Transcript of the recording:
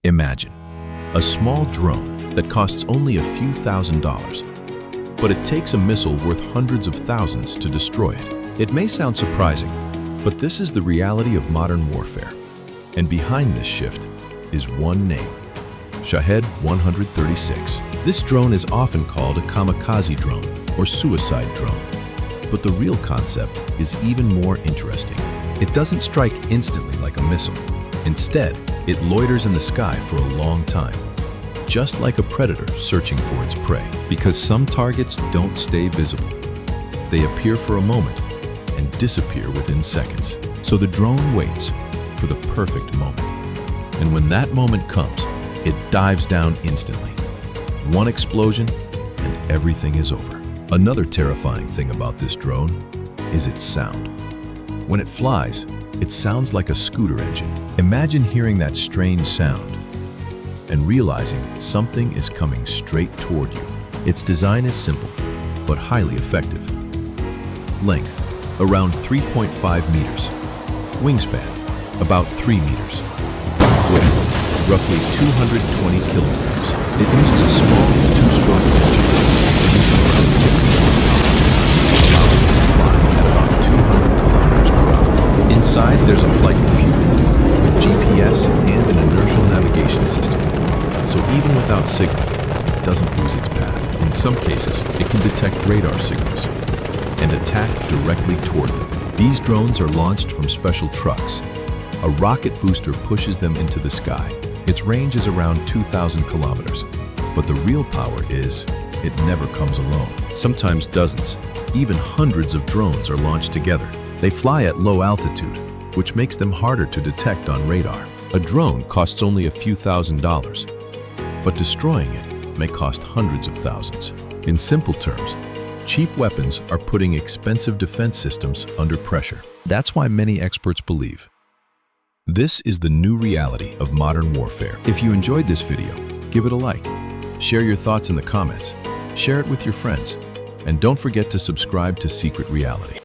Imagine a small drone that costs only a few $1,000s, but it takes a missile worth hundreds of thousands to destroy it. It may sound surprising, but this is the reality of modern warfare. And behind this shift is one name: Shahed 136. This drone is often called a kamikaze drone or suicide drone, but the real concept is even more interesting. It doesn't strike instantly like a missile. Instead, it loiters in the sky for a long time, just like a predator searching for its prey. Because some targets don't stay visible. They appear for a moment and disappear within seconds. So the drone waits for the perfect moment. And when that moment comes, it dives down instantly. One explosion and everything is over. Another terrifying thing about this drone is its sound. When it flies, it sounds like a scooter engine. Imagine hearing that strange sound and realizing something is coming straight toward you. Its design is simple, but highly effective. Length, around 3.5 meters. Wingspan, about 3 meters. Weight, roughly 220 kilograms. It uses a small two-stroke engine producing around 50 horsepower, allowing it to fly at about 200 kilometers per hour. Inside, there's a flight computer with GPS and an inertial navigation system. So even without signal, it doesn't lose its path. In some cases, it can detect radar signals and attack directly toward them. These drones are launched from special trucks. A rocket booster pushes them into the sky. Its range is around 2,000 kilometers. But the real power is, it never comes alone. Sometimes dozens, even hundreds of drones are launched together. They fly at low altitude, which makes them harder to detect on radar. A drone costs only a few $1,000s, but destroying it may cost hundreds of thousands. In simple terms, cheap weapons are putting expensive defense systems under pressure. That's why many experts believe this is the new reality of modern warfare. If you enjoyed this video, give it a like. Share your thoughts in the comments. Share it with your friends. And don't forget to subscribe to Secret Reality.